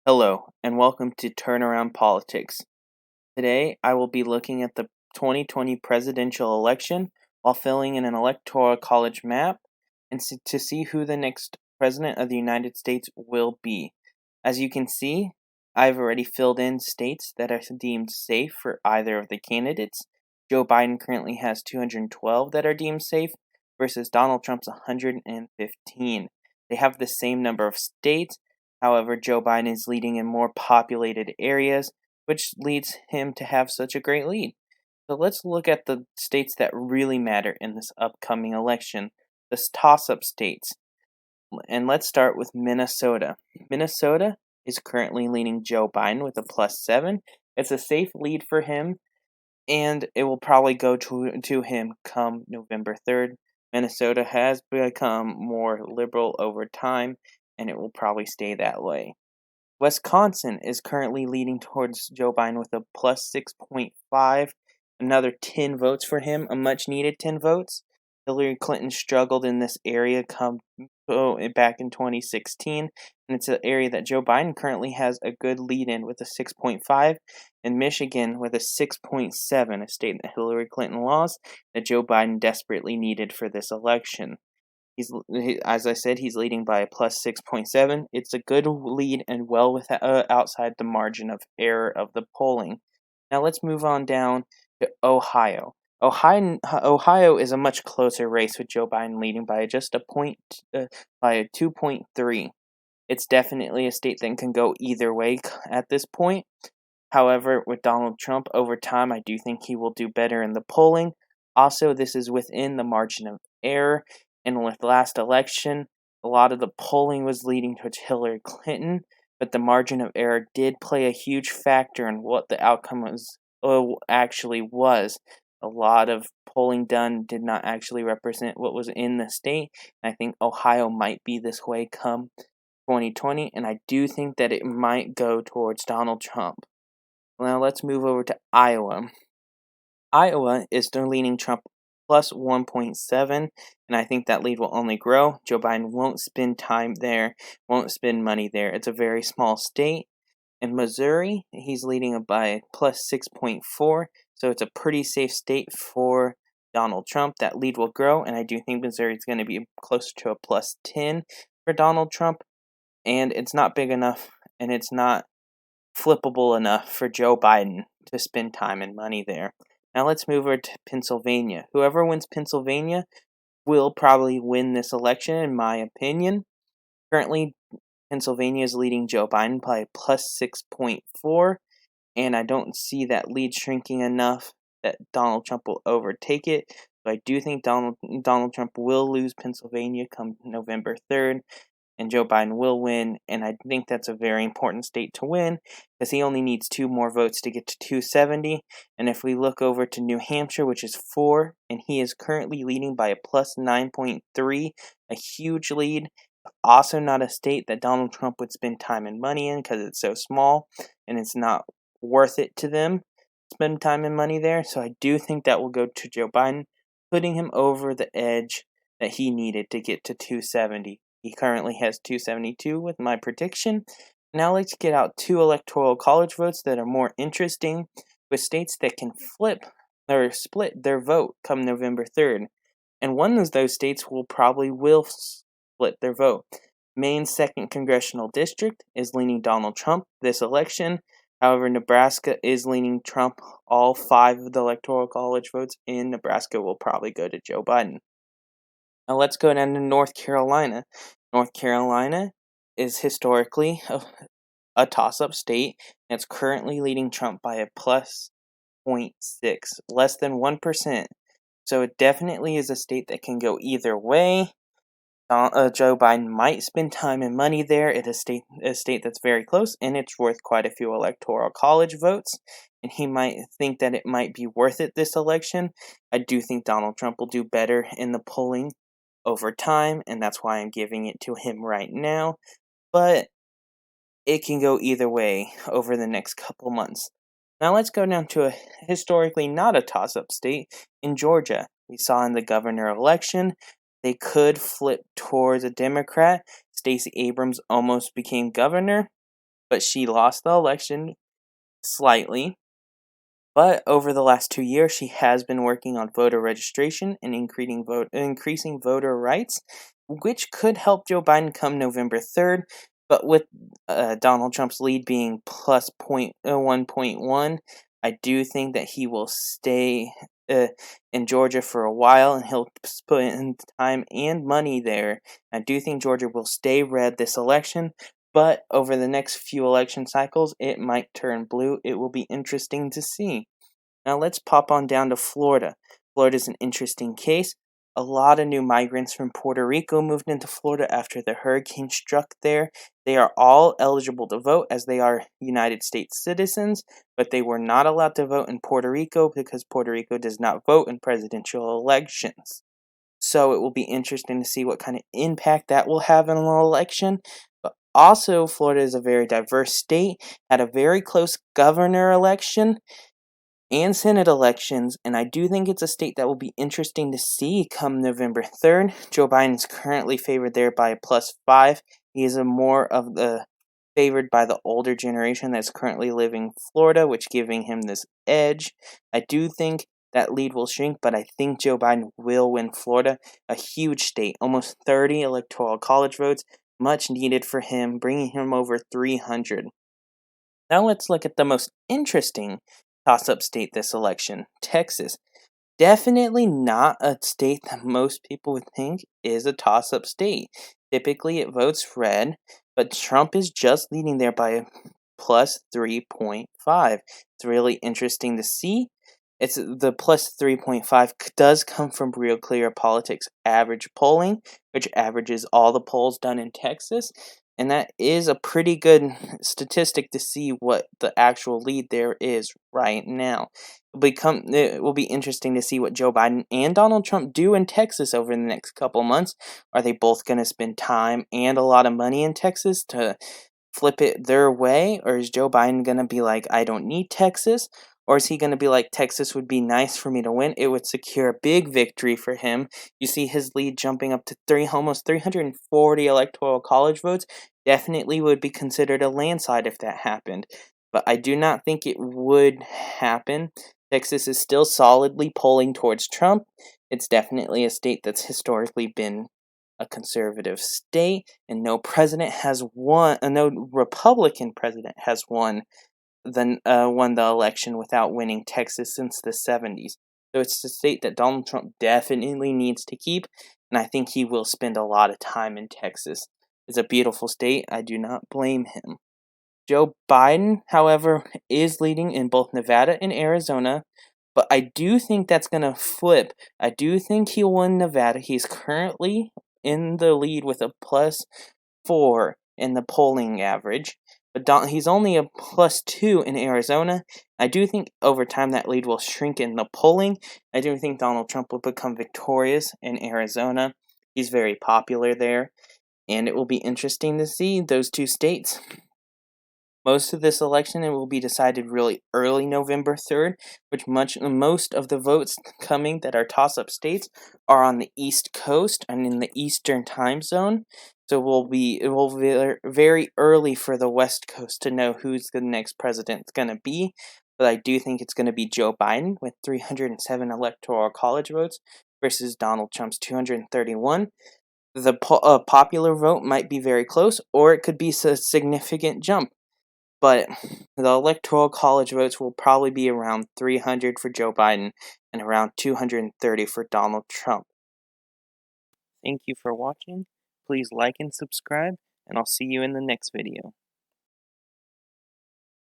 Hello, and welcome to Turnaround Politics. Today, I will be looking at the 2020 presidential election while filling in an electoral college map to see who the next president of the United States will be. As you can see, I've already filled in states that are deemed safe for either of the candidates. Joe Biden currently has 212 that are deemed safe versus Donald Trump's 115. They have the same number of states. However, Joe Biden is leading in more populated areas, which leads him to have such a great lead. So let's look at the states that really matter in this upcoming election, the toss up states. And let's start with Minnesota. Minnesota is currently leading Joe Biden with a +7. It's a safe lead for him, and it will probably go to him come November 3rd. Minnesota has become more liberal over time, and it will probably stay that way. Wisconsin is currently leading towards Joe Biden with a +6.5, another 10 votes for him, a much needed 10 votes. Hillary Clinton struggled in this area back in 2016, and it's an area that Joe Biden currently has a good lead in with a 6.5, and Michigan with a 6.7, a state that Hillary Clinton lost that Joe Biden desperately needed for this election. As I said, he's leading by a +6.7. It's a good lead and well outside the margin of error of the polling. Now let's move on down to Ohio. Ohio is a much closer race with Joe Biden leading by just by a 2.3. It's definitely a state that can go either way at this point. However, with Donald Trump over time, I do think he will do better in the polling. Also, this is within the margin of error. And with last election, a lot of the polling was leading towards Hillary Clinton, but the margin of error did play a huge factor in what the outcome actually was. A lot of polling done did not actually represent what was in the state. I think Ohio might be this way come 2020, and I do think that it might go towards Donald Trump. Now let's move over to Iowa. Iowa is still leading Trump +1.7, and I think that lead will only grow. Joe Biden won't spend time there, won't spend money there. It's a very small state. In Missouri, he's leading by +6.4, so it's a pretty safe state for Donald Trump. That lead will grow, and I do think Missouri is going to be closer to a +10 for Donald Trump, and it's not big enough, and it's not flippable enough for Joe Biden to spend time and money there. Now let's move over to Pennsylvania. Whoever wins Pennsylvania will probably win this election, in my opinion. Currently, Pennsylvania is leading Joe Biden by +6.4, and I don't see that lead shrinking enough that Donald Trump will overtake it. So I do think Donald Trump will lose Pennsylvania come November 3rd, and Joe Biden will win, and I think that's a very important state to win because he only needs 2 more votes to get to 270. And if we look over to New Hampshire, which is 4, and he is currently leading by a +9.3, a huge lead. Also, not a state that Donald Trump would spend time and money in because it's so small and it's not worth it to them spend time and money there. So I do think that will go to Joe Biden, putting him over the edge that he needed to get to 270. He currently has 272 with my prediction. Now let's get out 2 electoral college votes that are more interesting with states that can flip or split their vote come November 3rd. And one of those states will split their vote. Maine's 2nd congressional district is leaning Donald Trump this election. However, Nebraska is leaning Trump. All 5 of the electoral college votes in Nebraska will probably go to Joe Biden. Now let's go down to North Carolina. North Carolina is historically a toss-up state, and it's currently leading Trump by a +0.6, less than 1%. So it definitely is a state that can go either way. Joe Biden might spend time and money there. It is a state that's very close, and it's worth quite a few electoral college votes. And he might think that it might be worth it this election. I do think Donald Trump will do better in the polling over time, and that's why I'm giving it to him right now. But it can go either way over the next couple months. Now let's go down to a historically not a toss-up state in Georgia. We saw in the governor election, they could flip towards a Democrat. Stacey Abrams almost became governor. but she lost the election slightly. But over the last 2 years, she has been working on voter registration and increasing voter rights, which could help Joe Biden come November 3rd. But with Donald Trump's lead being plus 1.1, I do think that he will stay in Georgia for a while, and he'll put in time and money there. I do think Georgia will stay red this election, but over the next few election cycles, it might turn blue. It will be interesting to see. Now let's pop on down to Florida. Florida is an interesting case. A lot of new migrants from Puerto Rico moved into Florida after the hurricane struck there. They are all eligible to vote as they are United States citizens, but they were not allowed to vote in Puerto Rico because Puerto Rico does not vote in presidential elections. So it will be interesting to see what kind of impact that will have in an election. But also, Florida is a very diverse state, had a very close governor election and Senate elections, and I do think it's a state that will be interesting to see come November 3rd. Joe Biden is currently favored there by a +5. He is a more of the favored by the older generation that's currently living in Florida, which giving him this edge. I do think that lead will shrink, but I think Joe Biden will win Florida, a huge state, almost 30 electoral college votes, much needed for him, bringing him over 300. Now let's look at the most interesting toss-up state this election, Texas. Definitely not a state that most people would think is a toss-up state. Typically it votes red, but Trump is just leading there by a +3.5. It's really interesting to see. It's the +3.5 does come from Real Clear Politics average polling, which averages all the polls done in Texas, and that is a pretty good statistic to see what the actual lead there is right now. It will be interesting to see what Joe Biden and Donald Trump do in Texas over the next couple months. Are they both going to spend time and a lot of money in Texas to flip it their way? Or is Joe Biden going to be like, I don't need Texas? Or is he going to be like, Texas would be nice for me to win? It would secure a big victory for him. You see his lead jumping up to almost 340 electoral college votes. Definitely would be considered a landslide if that happened. But I do not think it would happen. Texas is still solidly polling towards Trump. It's definitely a state that's historically been a conservative state, and no Republican president has won the election without winning Texas since the 70s. So it's a state that Donald Trump definitely needs to keep, and I think he will spend a lot of time in Texas. It's a beautiful state. I do not blame him. Joe Biden, however, is leading in both Nevada and Arizona, but I do think that's going to flip. I do think he'll win Nevada. He's currently in the lead with a +4 in the polling average, but he's only a +2 in Arizona. I do think over time that lead will shrink in the polling. I do think Donald Trump will become victorious in Arizona. He's very popular there, and it will be interesting to see those two states. Most of this election it will be decided really early November 3rd, which most of the votes coming that are toss-up states are on the East Coast and in the Eastern time zone. So it will be very early for the West Coast to know who's the next president going to be. But I do think it's going to be Joe Biden with 307 electoral college votes versus Donald Trump's 231. The popular vote might be very close, or it could be a significant jump. But the electoral college votes will probably be around 300 for Joe Biden and around 230 for Donald Trump. Thank you for watching. Please like and subscribe, and I'll see you in the next video.